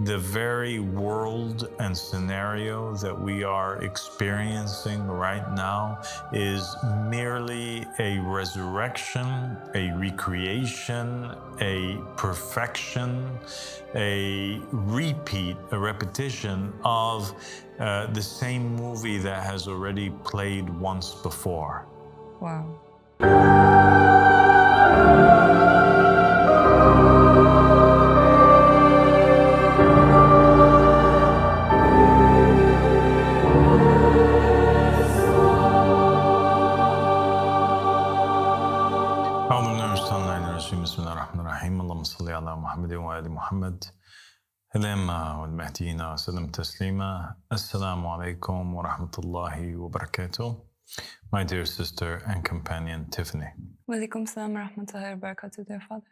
the very world and scenario that we are experiencing right now is merely a resurrection, a recreation, a perfection, a repeat, a repetition of the same movie that has already played once before. Wow. بسم الله الرحمن الرحيم اللهم صل على محمد وآل محمد الأئمة والمهديين وسلم تسليما. Assalamu alaikum wa rahmatullahi wa barakatuh. My dear sister and companion Tiffany. Wa alaikum salam wa rahmatullahi wa barakatuh, dear father.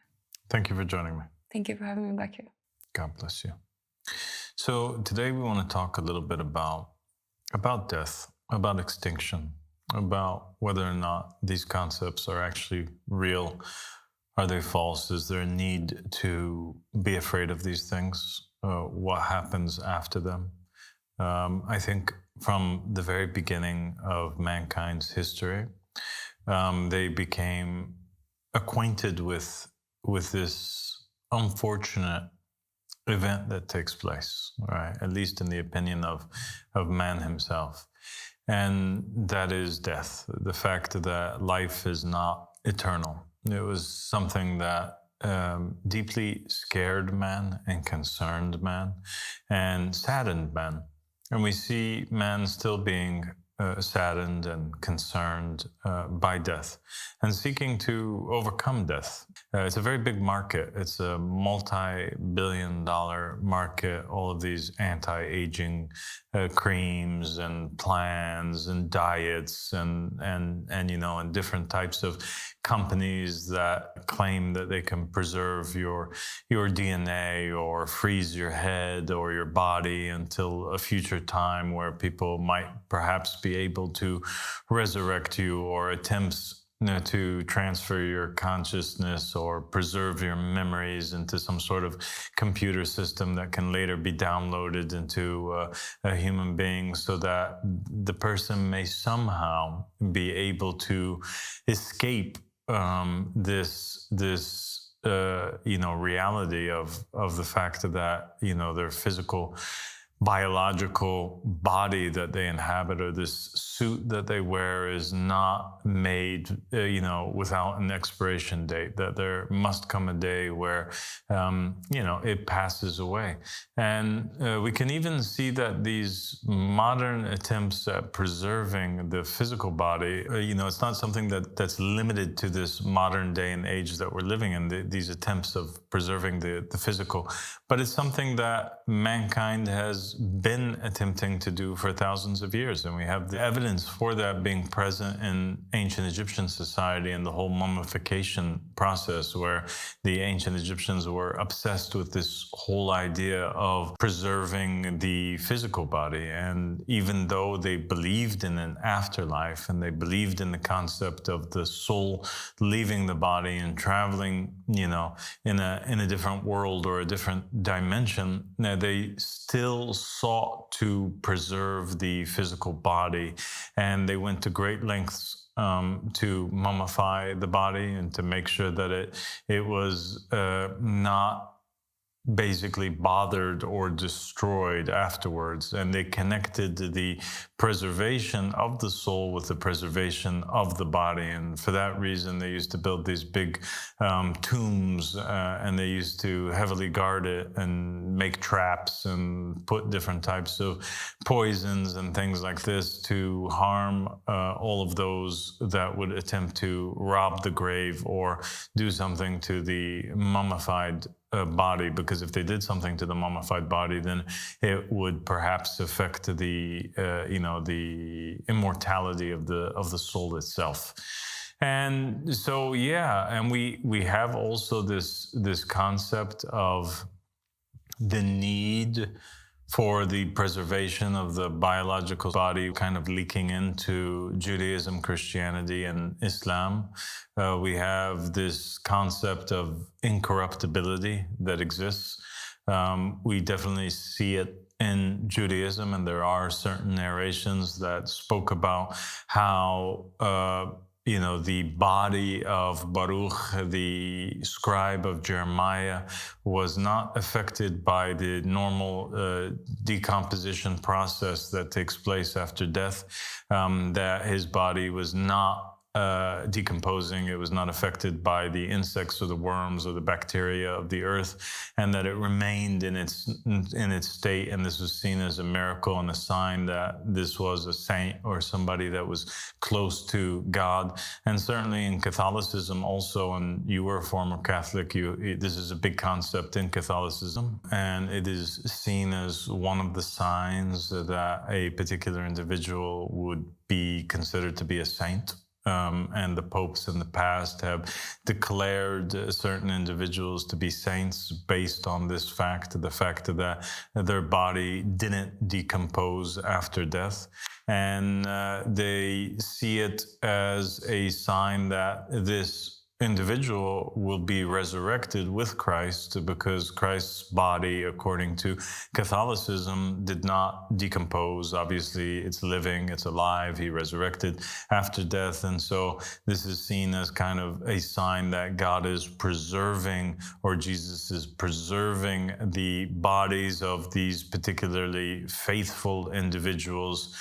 Thank you for joining me. Thank you for having me back here. God bless you. So today we want to talk a little bit about death, about extinction, about whether or not these concepts are actually real. Are they false? Is there a need to be afraid of these things? What happens after them? I think from the very beginning of mankind's history, they became acquainted with this unfortunate event that takes place, right? At least in the opinion of man himself. And that is death, the fact that life is not eternal. It was something that deeply scared man and concerned man and saddened man. And we see man still being saddened and concerned by death and seeking to overcome death. It's a very big market. It's a multi-billion-dollar market. All of these anti-aging creams and plans and diets and different types of companies that claim that they can preserve your DNA or freeze your head or your body until a future time where people might perhaps be able to resurrect you, or attempts to transfer your consciousness or preserve your memories into some sort of computer system that can later be downloaded into a human being, so that the person may somehow be able to escape this reality of the fact that their physical biological body that they inhabit, or this suit that they wear, is not made without an expiration date, that there must come a day where it passes away. And we can even see that these modern attempts at preserving the physical body, it's not something that's limited to this modern day and age that we're living in, these attempts of preserving the physical, but it's something that mankind has been attempting to do for thousands of years. And we have the evidence for that being present in ancient Egyptian society and the whole mummification process, where the ancient Egyptians were obsessed with this whole idea of preserving the physical body. And even though they believed in an afterlife and they believed in the concept of the soul leaving the body and traveling, in a different world or a different dimension, they still sought to preserve the physical body, and they went to great lengths to mummify the body and to make sure that it was not basically bothered or destroyed afterwards. And they connected the preservation of the soul with the preservation of the body. And for that reason, they used to build these big tombs, and they used to heavily guard it and make traps and put different types of poisons and things like this to harm all of those that would attempt to rob the grave or do something to the mummified body, because if they did something to the mummified body, then it would perhaps affect the immortality of the soul itself. And so and we have also this concept of the need for the preservation of the biological body kind of leaking into Judaism, Christianity, and Islam. We have this concept of incorruptibility that exists. We definitely see it in Judaism, and there are certain narrations that spoke about how the body of Baruch, the scribe of Jeremiah, was not affected by the normal decomposition process that takes place after death, that his body was not decomposing, it was not affected by the insects or the worms or the bacteria of the earth, and that it remained in its state. And this was seen as a miracle and a sign that this was a saint or somebody that was close to God. And certainly in Catholicism also, and you were a former Catholic, this is a big concept in Catholicism, and it is seen as one of the signs that a particular individual would be considered to be a saint. And the popes in the past have declared certain individuals to be saints based on this fact, the fact that their body didn't decompose after death. And they see it as a sign that this individual will be resurrected with Christ, because Christ's body, according to Catholicism, did not decompose. Obviously, it's living, it's alive. He resurrected after death. And so this is seen as kind of a sign that God is preserving, or Jesus is preserving, the bodies of these particularly faithful individuals,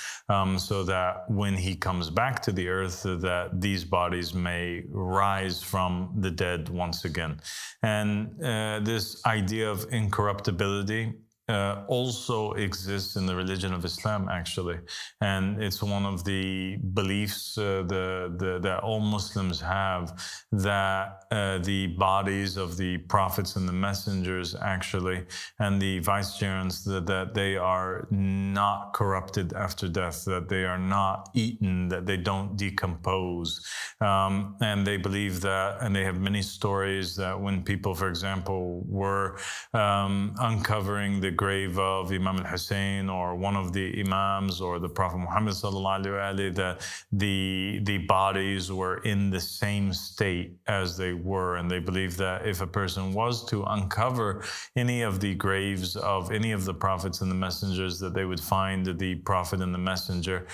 so that when he comes back to the earth, that these bodies may rise from the dead once again. And this idea of incorruptibility also exists in the religion of Islam, actually. And it's one of the beliefs that all Muslims have, that the bodies of the prophets and the messengers, actually, and the vicegerents, that they are not corrupted after death, that they are not eaten, that they don't decompose. And they believe that, and they have many stories that when people, for example, were uncovering the grave of Imam al-Hussein or one of the Imams or the Prophet Muhammad sallallahu alaihi wasallam, that the bodies were in the same state as they were. And they believe that if a person was to uncover any of the graves of any of the prophets and the messengers, that they would find the prophet and the messenger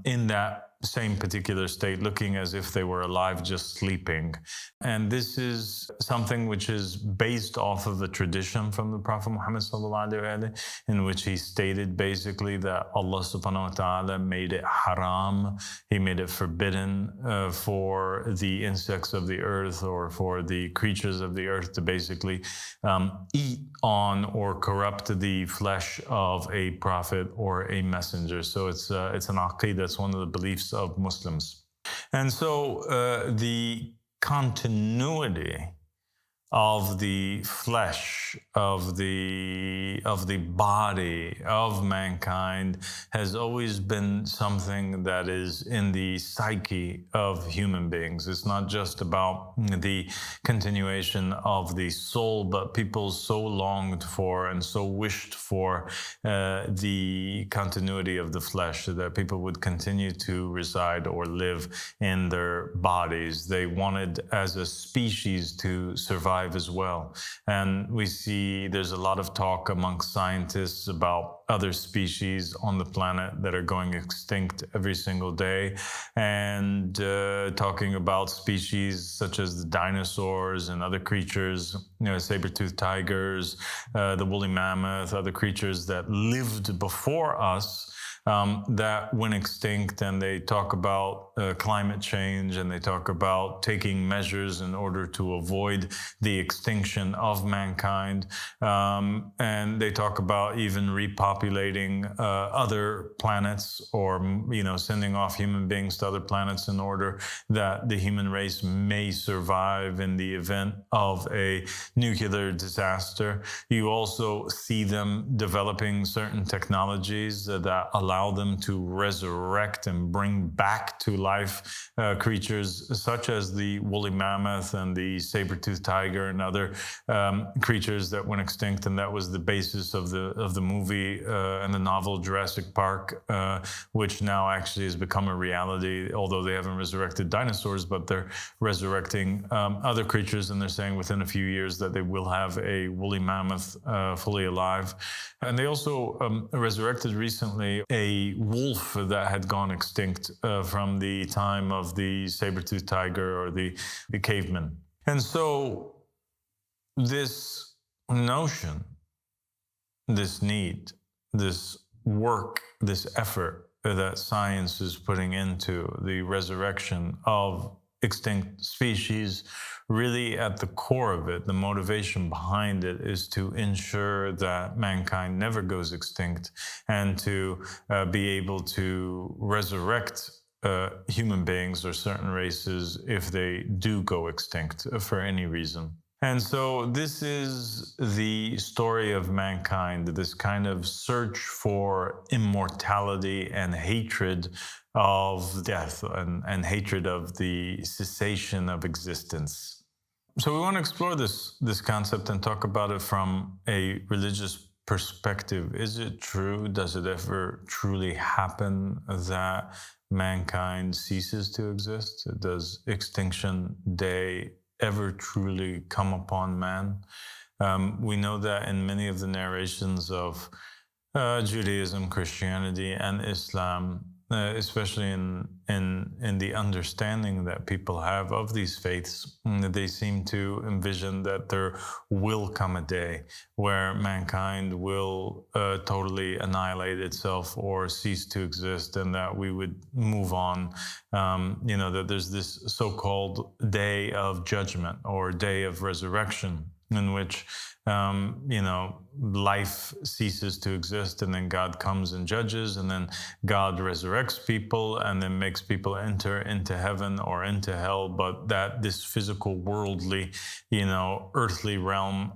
in that same particular state, looking as if they were alive, just sleeping. And this is something which is based off of a tradition from the Prophet Muhammad sallallahu alaihi wasallam, in which he stated basically that Allah subhanahu wa ta'ala made it haram, he made it forbidden for the insects of the earth or for the creatures of the earth to basically eat on or corrupt the flesh of a prophet or a messenger. So it's an aqeedah, it's one of the beliefs of Muslims. And so the continuity of the flesh, of the body of mankind has always been something that is in the psyche of human beings. It's not just about the continuation of the soul, but people so longed for and so wished for the continuity of the flesh, that people would continue to reside or live in their bodies. They wanted, as a species, to survive as well. And we see there's a lot of talk amongst scientists about other species on the planet that are going extinct every single day, and talking about species such as the dinosaurs and other creatures, saber-toothed tigers, the woolly mammoth, other creatures that lived before us, that went extinct. And they talk about climate change, and they talk about taking measures in order to avoid the extinction of mankind. And they talk about even repopulating other planets, or sending off human beings to other planets in order that the human race may survive in the event of a nuclear disaster. You also see them developing certain technologies that allow allow them to resurrect and bring back to life creatures such as the woolly mammoth and the saber-toothed tiger and other creatures that went extinct. And that was the basis of the movie and the novel Jurassic Park, which now actually has become a reality, although they haven't resurrected dinosaurs, but they're resurrecting other creatures, and they're saying within a few years that they will have a woolly mammoth fully alive. And they also resurrected recently a wolf that had gone extinct from the time of the saber-toothed tiger or the caveman. And so this notion, this need, this work, this effort that science is putting into the resurrection of extinct species, really at the core of it, the motivation behind it is to ensure that mankind never goes extinct and to be able to resurrect human beings or certain races if they do go extinct for any reason. And so this is the story of mankind, this kind of search for immortality and hatred of death and hatred of the cessation of existence. So we want to explore this concept and talk about it from a religious perspective. Is it true? Does it ever truly happen that mankind ceases to exist? Does Extinction Day ever truly come upon man? We know that in many of the narrations of Judaism, Christianity, and Islam, especially in the understanding that people have of these faiths, they seem to envision that there will come a day where mankind will totally annihilate itself or cease to exist, and that we would move on. That there's this so-called day of judgment or day of resurrection in which life ceases to exist, and then God comes and judges, and then God resurrects people and then makes people enter into heaven or into hell, but that this physical, worldly, earthly realm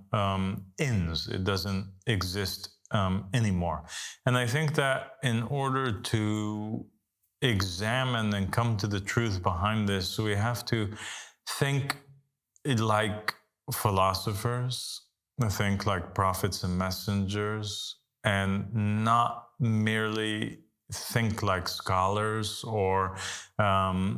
ends. It doesn't exist anymore. And I think that in order to examine and come to the truth behind this, we have to think like philosophers, think like prophets and messengers, and not merely think like scholars or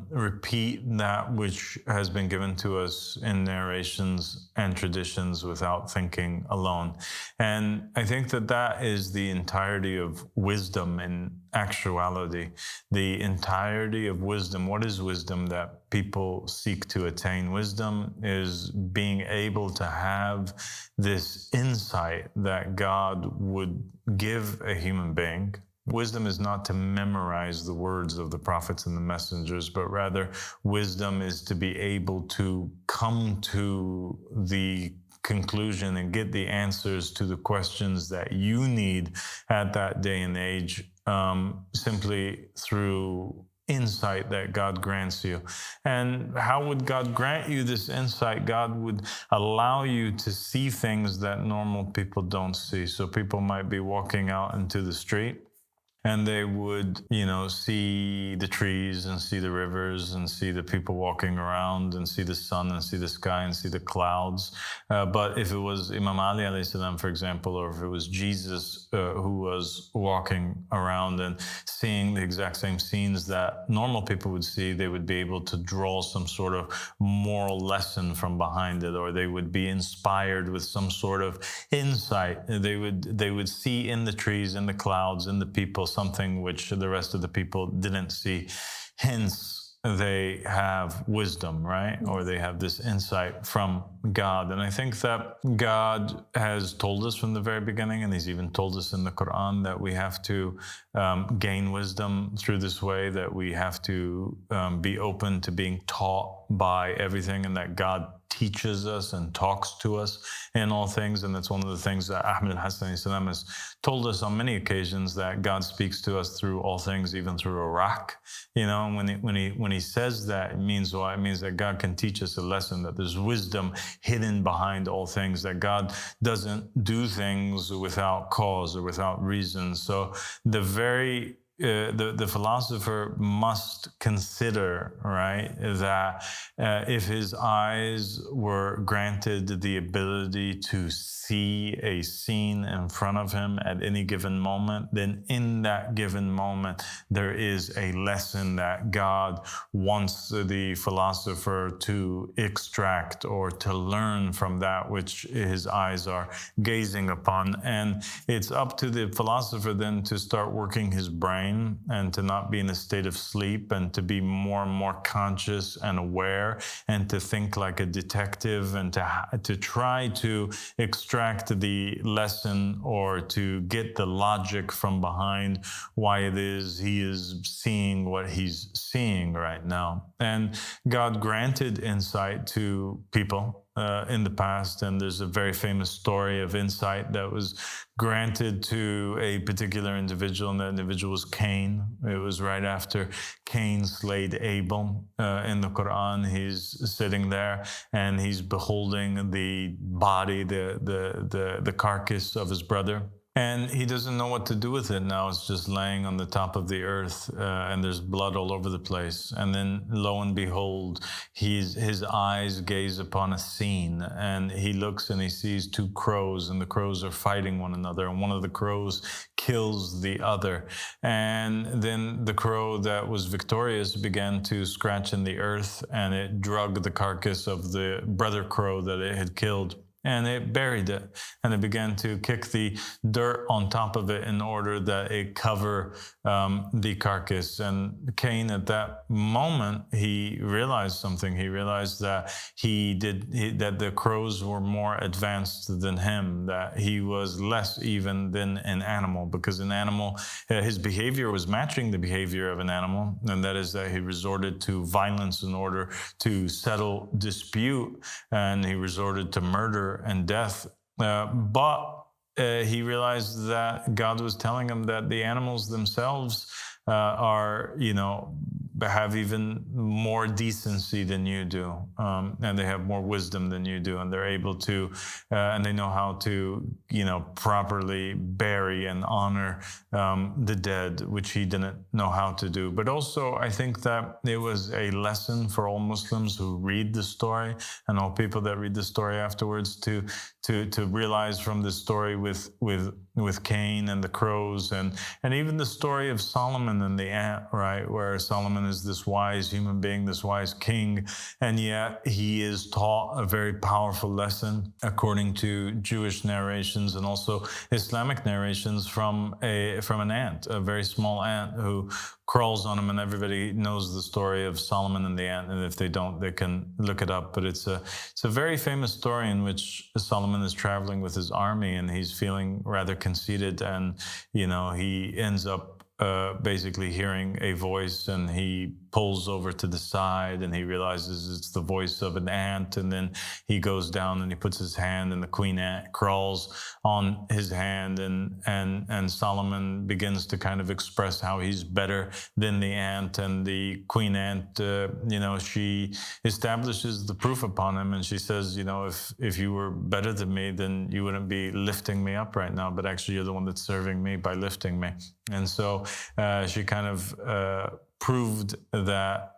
repeat that which has been given to us in narrations and traditions without thinking alone. And I think that that is the entirety of wisdom in actuality. The entirety of wisdom. What is wisdom that people seek to attain? Wisdom is being able to have this insight that God would give a human being. Wisdom is not to memorize the words of the prophets and the messengers, but rather wisdom is to be able to come to the conclusion and get the answers to the questions that you need at that day and age, simply through insight that God grants you. And how would God grant you this insight? God would allow you to see things that normal people don't see. So people might be walking out into the street, and they would, see the trees and see the rivers and see the people walking around and see the sun and see the sky and see the clouds. But if it was Imam Ali alayhi salam, for example, or if it was Jesus who was walking around and seeing the exact same scenes that normal people would see, they would be able to draw some sort of moral lesson from behind it, or they would be inspired with some sort of insight. They would see in the trees, in the clouds, in the people, something which the rest of the people didn't see. Hence, they have wisdom, right? Or they have this insight from God. And I think that God has told us from the very beginning, and he's even told us in the Quran, that we have to gain wisdom through this way, that we have to be open to being taught by everything, and that God teaches us and talks to us in all things. And that's one of the things that Ahmed al-Hassan has told us on many occasions, that God speaks to us through all things, even through a rock. When he says that, it means what? It means that God can teach us a lesson, that there's wisdom hidden behind all things, that God doesn't do things without cause or without reason. So the very the philosopher must consider, right, that if his eyes were granted the ability to see a scene in front of him at any given moment, then in that given moment there is a lesson that God wants the philosopher to extract or to learn from that which his eyes are gazing upon. And it's up to the philosopher then to start working his brain and to not be in a state of sleep and to be more and more conscious and aware and to think like a detective and to try to extract the lesson or to get the logic from behind why it is he is seeing what he's seeing right now. And God granted insight to people in the past, and there's a very famous story of insight that was granted to a particular individual, and that individual was Cain. It was right after Cain slayed Abel. In the Quran, he's sitting there and he's beholding the body, the carcass of his brother. And he doesn't know what to do with it now. It's just laying on the top of the earth, and there's blood all over the place. And then, lo and behold, his eyes gaze upon a scene, and he looks and he sees two crows, and the crows are fighting one another, and one of the crows kills the other. And then the crow that was victorious began to scratch in the earth, and it drug the carcass of the brother crow that it had killed. And it buried it, and it began to kick the dirt on top of it in order that it cover the carcass. And Cain, at that moment, he realized something. He realized that that the crows were more advanced than him, that he was less even than an animal, because an animal, his behavior was matching the behavior of an animal, and that is that he resorted to violence in order to settle dispute, and he resorted to murder and death, but he realized that God was telling him that the animals themselves are, have even more decency than you do, and they have more wisdom than you do, and they're able to, and they know how to, properly bury and honor the dead, which he didn't know how to do. But also, I think that it was a lesson for all Muslims who read the story and all people that read the story afterwards to realize from the story with Cain and the crows, and even the story of Solomon and the ant, right, where Solomon is this wise human being, this wise king, and yet he is taught a very powerful lesson according to Jewish narrations and also Islamic narrations from an ant, a very small ant who crawls on him, and everybody knows the story of Solomon and the ant, and if they don't, they can look it up. But it's a very famous story in which Solomon is traveling with his army, and he's feeling rather conceited, and he ends up basically hearing a voice, and he pulls over to the side and he realizes it's the voice of an ant, and then he goes down and he puts his hand and the queen ant crawls on his hand, and Solomon begins to kind of express how he's better than the ant, and the queen ant she establishes the proof upon him, and she says, if you were better than me, then you wouldn't be lifting me up right now, but actually you're the one that's serving me by lifting me. And so she kind of proved that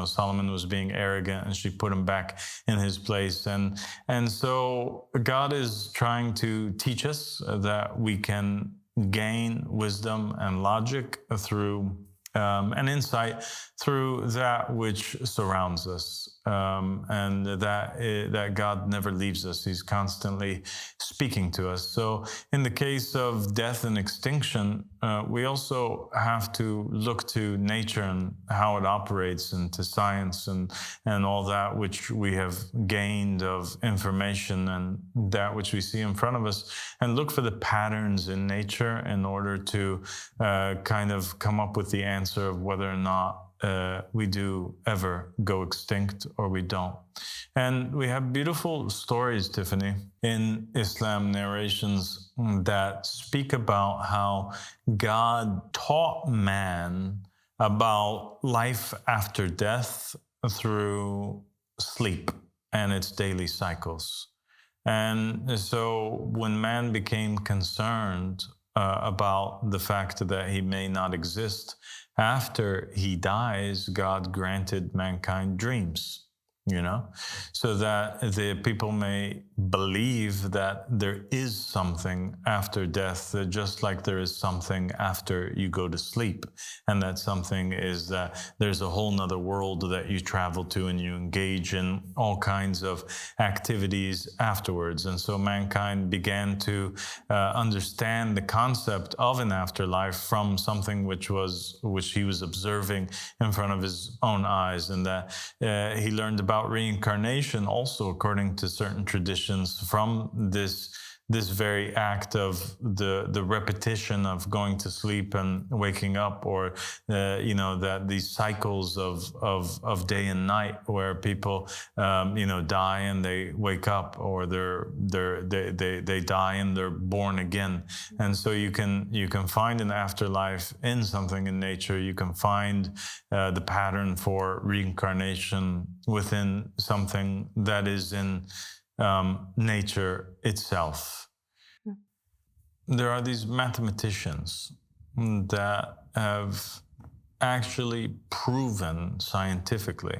Solomon was being arrogant, and she put him back in his place. And so God is trying to teach us that we can gain wisdom and logic through and insight through that which surrounds us, and that God never leaves us. He's constantly speaking to us. So in the case of death and extinction, we also have to look to nature and how it operates, and to science and all that which we have gained of information and that which we see in front of us, and look for the patterns in nature in order to kind of come up with the answer of whether or not we do ever go extinct or we don't. And we have beautiful stories, Tiffany, in Islam narrations that speak about how God taught man about life after death through sleep and its daily cycles. And so when man became concerned about the fact that he may not exist. After he dies, God granted mankind dreams, so that the people may believe that there is something after death, just like there is something after you go to sleep. And that something is that there's a whole nother world that you travel to and you engage in all kinds of activities afterwards. And so mankind began to understand the concept of an afterlife from something which he was observing in front of his own eyes, and that he learned about reincarnation also, according to certain traditions, from this very act of the repetition of going to sleep and waking up, or that these cycles of day and night, where people die and they wake up, or they die and they're born again. And so you can find an afterlife in something in nature. You can find the pattern for reincarnation within something that is in nature itself. There are these mathematicians that have actually proven scientifically,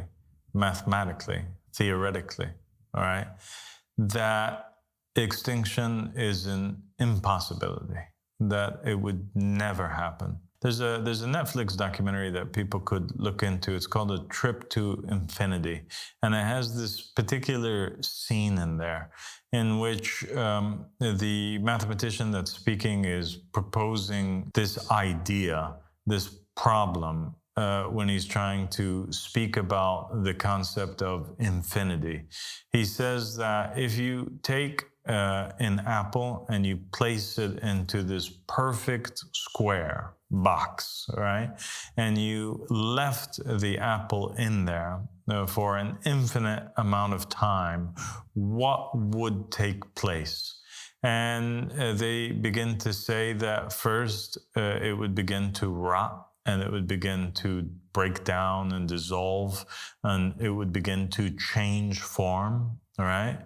mathematically, theoretically, all right, that extinction is an impossibility, that it would never happen. There's a Netflix documentary that people could look into. It's called A Trip to Infinity. And it has this particular scene in there in which the mathematician that's speaking is proposing this idea, this problem, when he's trying to speak about the concept of infinity. He says that if you take an apple and you place it into this perfect square box, right? And you left the apple in there for an infinite amount of time, what would take place? And they begin to say that first it would begin to rot, and it would begin to break down and dissolve, and it would begin to change form. All right,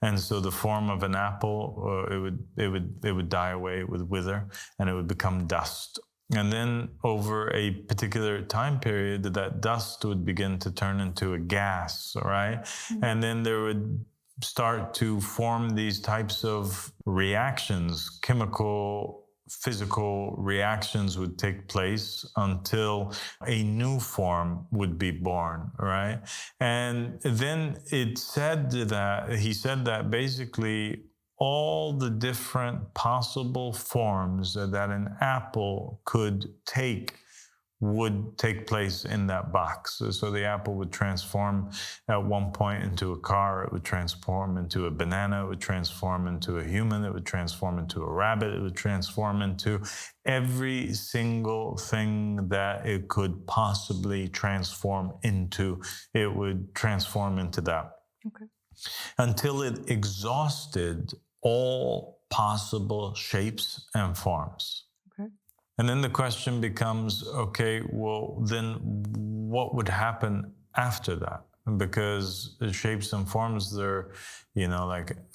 and so the form of an apple, it would die away, it would wither, and it would become dust. And then over a particular time period, that dust would begin to turn into a gas. All right, and then there would start to form these types of reactions, chemical, physical reactions would take place until a new form would be born, right? And then he said that basically all the different possible forms that an apple could take would take place in that box. So the apple would transform at one point into a car, it would transform into a banana, it would transform into a human, it would transform into a rabbit, it would transform into every single thing that it could possibly transform into, it would transform into that. Okay. Until it exhausted all possible shapes and forms. And then the question becomes, okay, well, then what would happen after that? Because the shapes and forms, they're, they're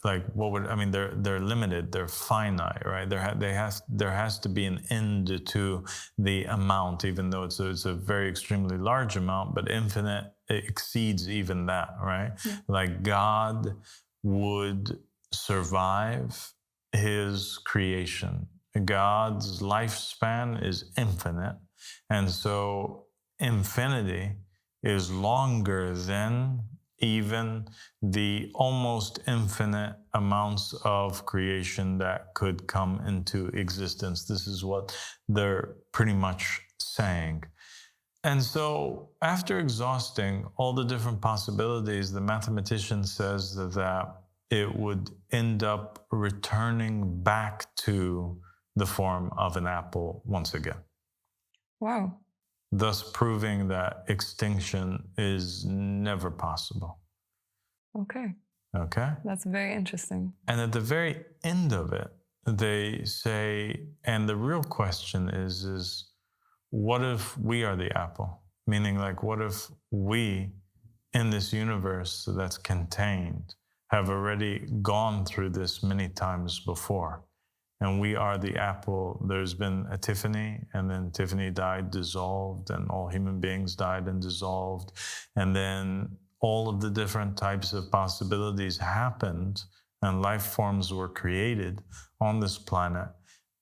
limited, they're finite, right? There has to be an end to the amount, even though it's a very extremely large amount, but infinite, it exceeds even that, right? Yeah. Like God would survive his creation. God's lifespan is infinite, and so infinity is longer than even the almost infinite amounts of creation that could come into existence. This is what they're pretty much saying. And so after exhausting all the different possibilities, the mathematician says that it would end up returning back to the form of an apple once again. Wow. Thus proving that extinction is never possible. Okay. Okay? That's very interesting. And at the very end of it, they say, and the real question is what if we are the apple? Meaning, like, what if we in this universe that's contained have already gone through this many times before? and we are the apple. There's been a Tiffany, and then Tiffany died, dissolved, and all human beings died and dissolved. And then all of the different types of possibilities happened, and life forms were created on this planet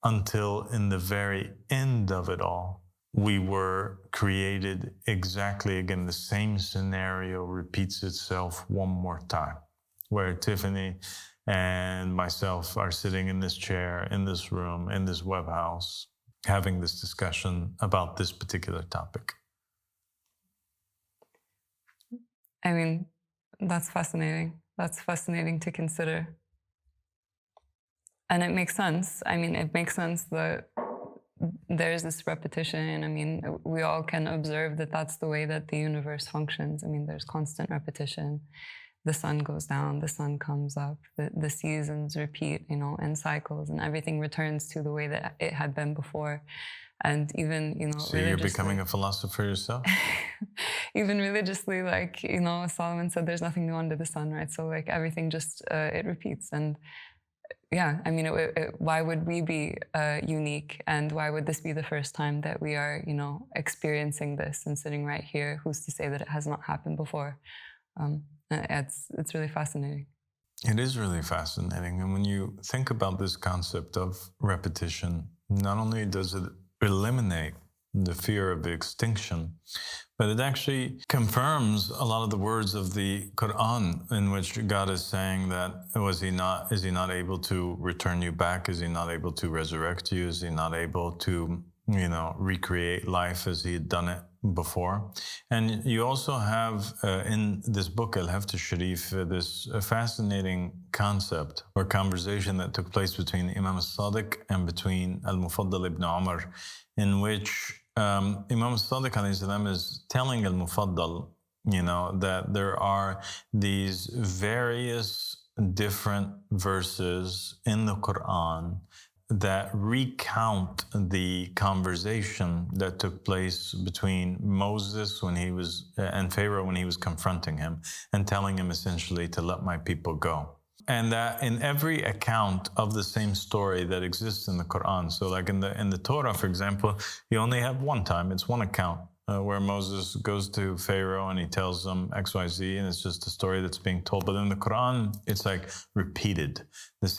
until in the very end of it all, we were created exactly again. The same scenario repeats itself one more time, where Tiffany and myself are sitting in this chair, in this room, in this web house, having this discussion about this particular topic. I mean, that's fascinating. That's fascinating to consider. And it makes sense. I mean, it makes sense that there's this repetition. I mean, we all can observe that that's the way that the universe functions. I mean, there's constant repetition. The sun goes down, the sun comes up, the seasons repeat, you know, in cycles, and everything returns to the way that it had been before. And even, you know, so you're becoming a philosopher yourself? Even religiously, like, you know, Solomon said, there's nothing new under the sun, right? So like everything just, it repeats. And yeah, I mean, why would we be unique? And why would this be the first time that we are, you know, experiencing this and sitting right here? Who's to say that it has not happened before? It's really fascinating. It is really fascinating. And when you think about this concept of repetition, not only does it eliminate the fear of extinction, but it actually confirms a lot of the words of the Quran, in which God is saying that is he not able to return you back? Is he not able to resurrect you? Is he not able to, you know, recreate life as he had done it before? And you also have in this book, Al-Haft al-Sharif, this fascinating concept or conversation that took place between Imam al-Sadiq and between Al-Mufaddal ibn Umar, in which Imam al-Sadiq alayhi salam is telling Al-Mufaddal, you know, that there are these various different verses in the Quran that recount the conversation that took place between Moses when he was and Pharaoh when he was confronting him and telling him essentially to let my people go. And that in every account of the same story that exists in the Quran, so like in the Torah, for example, you only have one time, it's one account where Moses goes to Pharaoh and he tells them XYZ, and it's just a story that's being told. But in the Quran, it's like repeated. The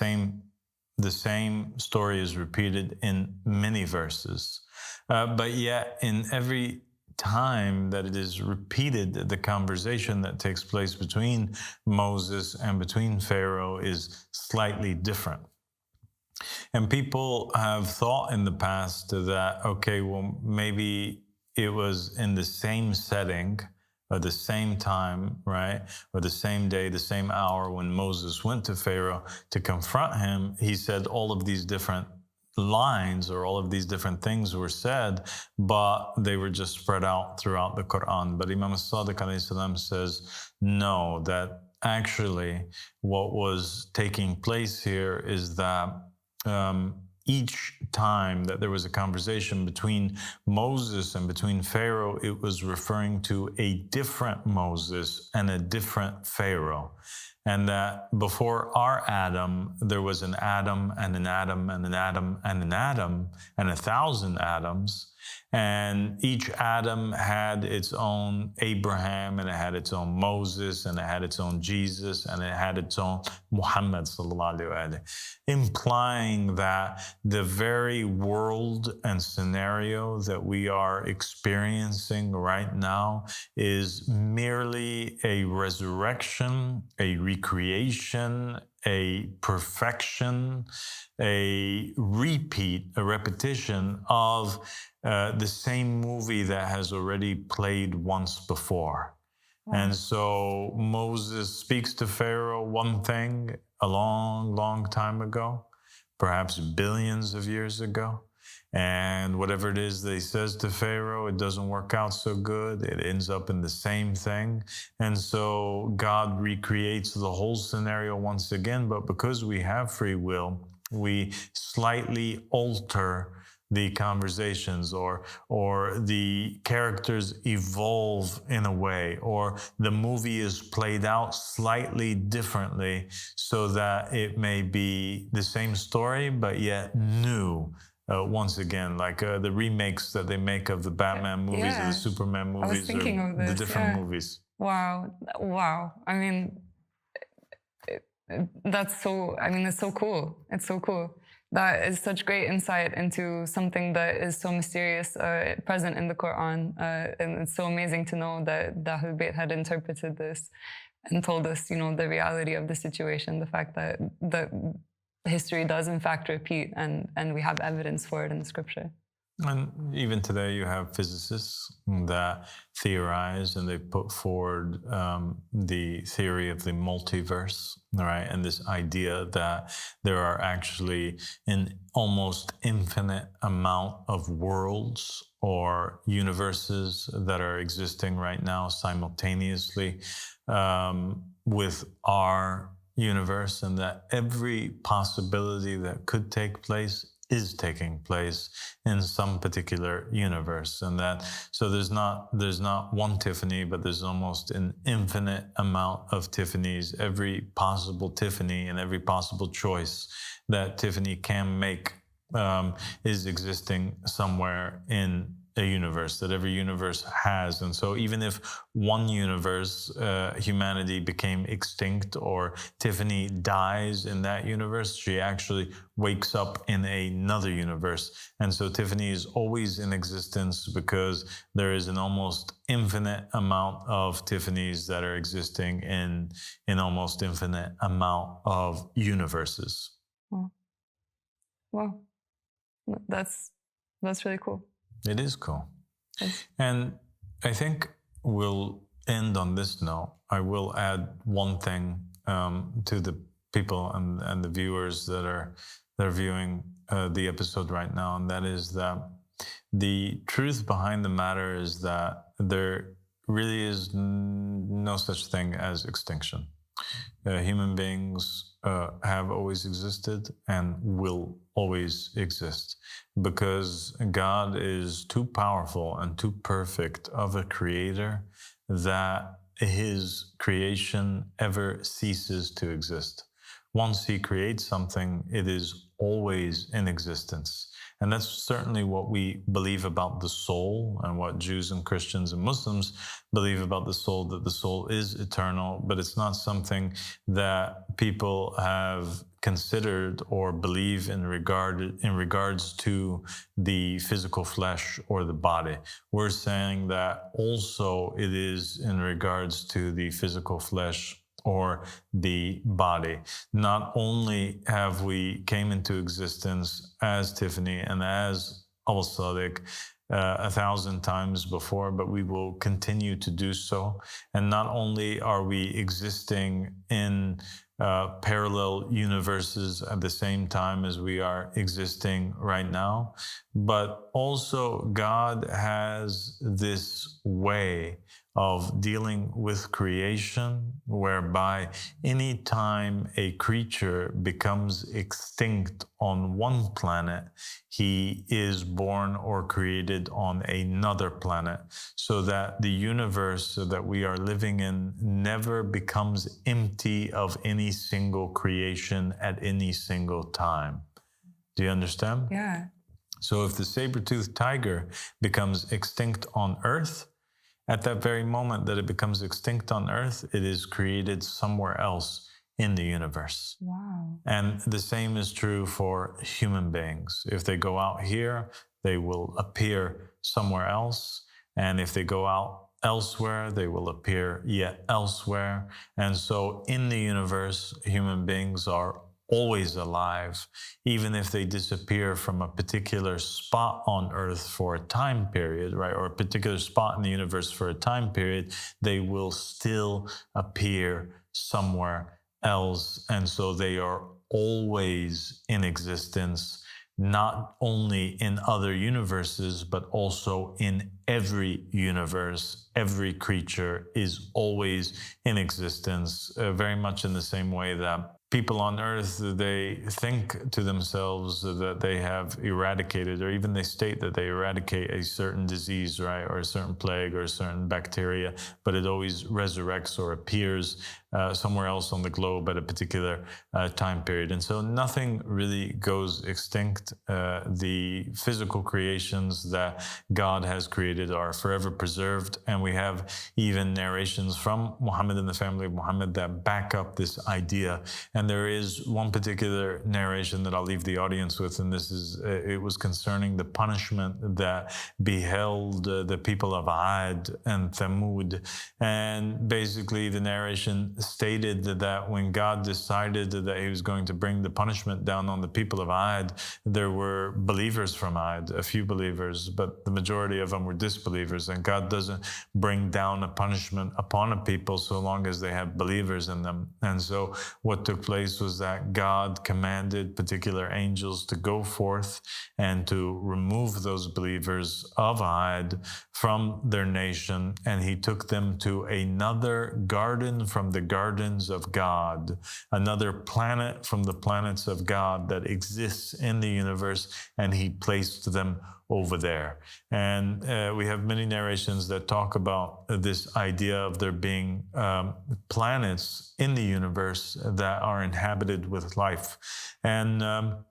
same story is repeated in many verses. But yet in every time that it is repeated, the conversation that takes place between Moses and between Pharaoh is slightly different. And people have thought in the past that, okay, well, maybe it was in the same setting or the same time, right? Or the same day, the same hour when Moses went to Pharaoh to confront him. He said all of these different lines or all of these different things were said, but they were just spread out throughout the Quran. But Imam al-Sadiq alayhi salam says, no, that actually what was taking place here is that each time that there was a conversation between Moses and between Pharaoh, it was referring to a different Moses and a different Pharaoh. And that before our Adam, there was an Adam and an Adam and an Adam and an Adam and 1,000 Adams. And each Adam had its own Abraham, and it had its own Moses, and it had its own Jesus, and it had its own Muhammad sallallahu alaihi wasallam, implying that the very world and scenario that we are experiencing right now is merely a resurrection, a recreation, a perfection, a repeat, a repetition of the same movie that has already played once before. Wow. And so Moses speaks to Pharaoh one thing a long, long time ago, perhaps billions of years ago. And whatever it is that he says to Pharaoh, it doesn't work out so good. It ends up in the same thing. And so God recreates the whole scenario once again. But because we have free will, we slightly alter the conversations, or the characters evolve in a way, or the movie is played out slightly differently so that it may be the same story but yet new. Once again, like the remakes that they make of the Batman movies or the Superman movies, or the different movies. Wow. I mean, that's so, I mean, it's so cool. It's so cool. That is such great insight into something that is so mysterious, present in the Quran. And it's so amazing to know that the Ahlul Bayt had interpreted this and told us, you know, the reality of the situation, the fact that history does in fact repeat, and we have evidence for it in the scripture. And even today you have physicists that theorize, and they put forward the theory of the multiverse, right? And this idea that there are actually an almost infinite amount of worlds or universes that are existing right now simultaneously with our universe, and that every possibility that could take place is taking place in some particular universe. And that, so there's not one Tiffany, but there's almost an infinite amount of Tiffany's. Every possible Tiffany and every possible choice that Tiffany can make is existing somewhere in a universe, that every universe has. And so even if one universe, humanity became extinct, or Tiffany dies in that universe, she actually wakes up in another universe. And so Tiffany is always in existence because there is an almost infinite amount of Tiffany's that are existing in an almost infinite amount of universes. Well, that's really cool. It is cool. And I think we'll end on this note. I will add one thing to the people and the viewers that are viewing the episode right now, and that is that the truth behind the matter is that there really is no such thing as extinction. Human beings have always existed and will always exist, because God is too powerful and too perfect of a creator that his creation ever ceases to exist. Once he creates something, it is always in existence. And that's certainly what we believe about the soul, and what Jews and Christians and Muslims believe about the soul, that the soul is eternal, but it's not something that people have considered or believe in regards to the physical flesh or the body. We're saying that also it is in regards to the physical flesh or the body. Not only have we came into existence as Tiffany and as Al-Sadiq 1,000 times before, but we will continue to do so. And not only are we existing in parallel universes at the same time as we are existing right now, but also God has this way of dealing with creation, whereby any time a creature becomes extinct on one planet, he is born or created on another planet, so that the universe that we are living in never becomes empty of any single creation at any single time. Do you understand? Yeah. So if the saber-toothed tiger becomes extinct on Earth, at that very moment that it becomes extinct on Earth, it is created somewhere else in the universe. Wow. And the same is true for human beings. If they go out here, they will appear somewhere else. And if they go out elsewhere, they will appear yet elsewhere. And so in the universe, human beings are always alive, even if they disappear from a particular spot on Earth for a time period, right? Or a particular spot in the universe for a time period, they will still appear somewhere else. And so they are always in existence, not only in other universes, but also in every universe. Every creature is always in existence, very much in the same way that people on earth, they think to themselves that they have eradicated, or even they state that they eradicate a certain disease, right, or a certain plague or a certain bacteria, but it always resurrects or appears somewhere else on the globe at a particular time period. And so nothing really goes extinct. The physical creations that God has created are forever preserved. And we have even narrations from Muhammad and the family of Muhammad that back up this idea. And there is one particular narration that I'll leave the audience with, and this is, it was concerning the punishment that beheld the people of Ad and Thamud. And basically the narration stated that when God decided that he was going to bring the punishment down on the people of Ad, there were believers from Ad, a few believers, but the majority of them were disbelievers. And God doesn't bring down a punishment upon a people so long as they have believers in them. And so what took place was that God commanded particular angels to go forth and to remove those believers of Ad from their nation. And he took them to another garden from the gardens of God, another planet from the planets of God that exists in the universe, and he placed them over there. And we have many narrations that talk about this idea of there being planets in the universe that are inhabited with life. And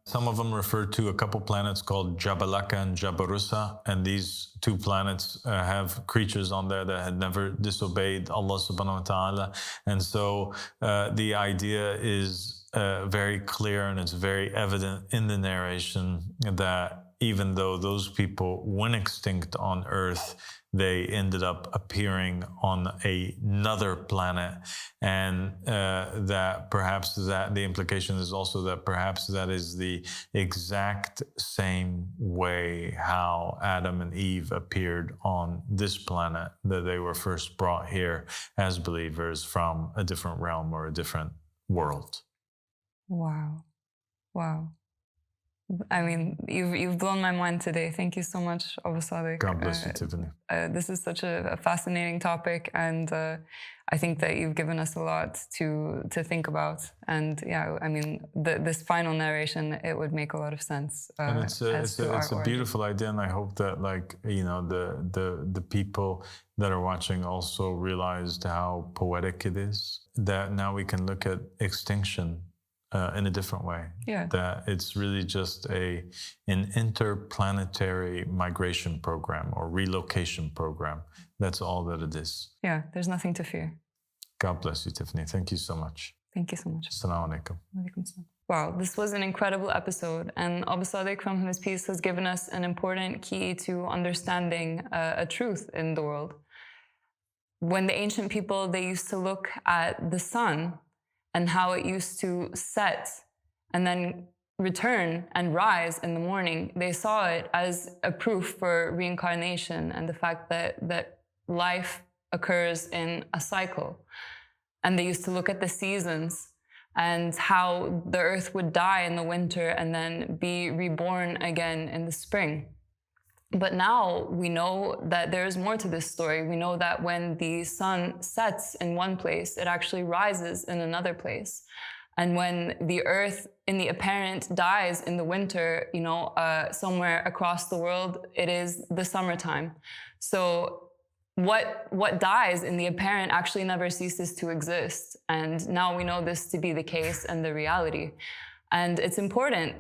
some of them refer to a couple planets called Jabalaka and Jabarusa. And these two planets have creatures on there that had never disobeyed Allah subhanahu wa ta'ala. And so the idea is very clear, and it's very evident in the narration that even though those people went extinct on Earth, they ended up appearing on another planet. And that perhaps that the implication is also that perhaps that is the exact same way how Adam and Eve appeared on this planet, that they were first brought here as believers from a different realm or a different world. Wow. Wow. I mean, you've blown my mind today. Thank you so much, Abu Sadiq. God bless you, Tiffany. This is such a fascinating topic, and I think that you've given us a lot to think about. And yeah, I mean, this final narration, it would make a lot of sense. And it's a beautiful idea, and I hope that, like, you know, the people that are watching also realized how poetic it is. That now we can look at extinction in a different way. Yeah. That it's really just an interplanetary migration program or relocation program. That's all that it is. Yeah, there's nothing to fear. God bless you, Tiffany. Thank you so much. Thank you so much. Assalamu alaikum. Wow, this was an incredible episode, and Abu Sadiq, from his piece, has given us an important key to understanding a truth in the world. When the ancient people, they used to look at the sun and how it used to set and then return and rise in the morning, they saw it as a proof for reincarnation and the fact that life occurs in a cycle. And they used to look at the seasons and how the earth would die in the winter and then be reborn again in the spring. But now we know that there is more to this story. We know that when the sun sets in one place, it actually rises in another place. And when the earth in the apparent dies in the winter, you know, somewhere across the world, it is the summertime. So what dies in the apparent actually never ceases to exist. And now we know this to be the case and the reality. And it's important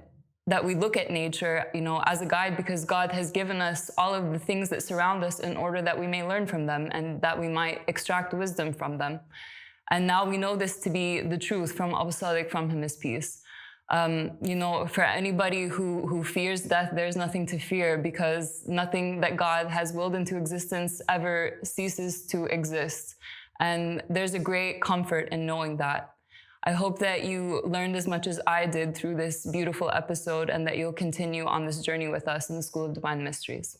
that we look at nature, you know, as a guide, because God has given us all of the things that surround us in order that we may learn from them and that we might extract wisdom from them. And now we know this to be the truth from Abu Sadiq, from his piece. You know, for anybody who fears death, there's nothing to fear, because nothing that God has willed into existence ever ceases to exist. And there's a great comfort in knowing that. I hope that you learned as much as I did through this beautiful episode, and that you'll continue on this journey with us in the School of Divine Mysteries.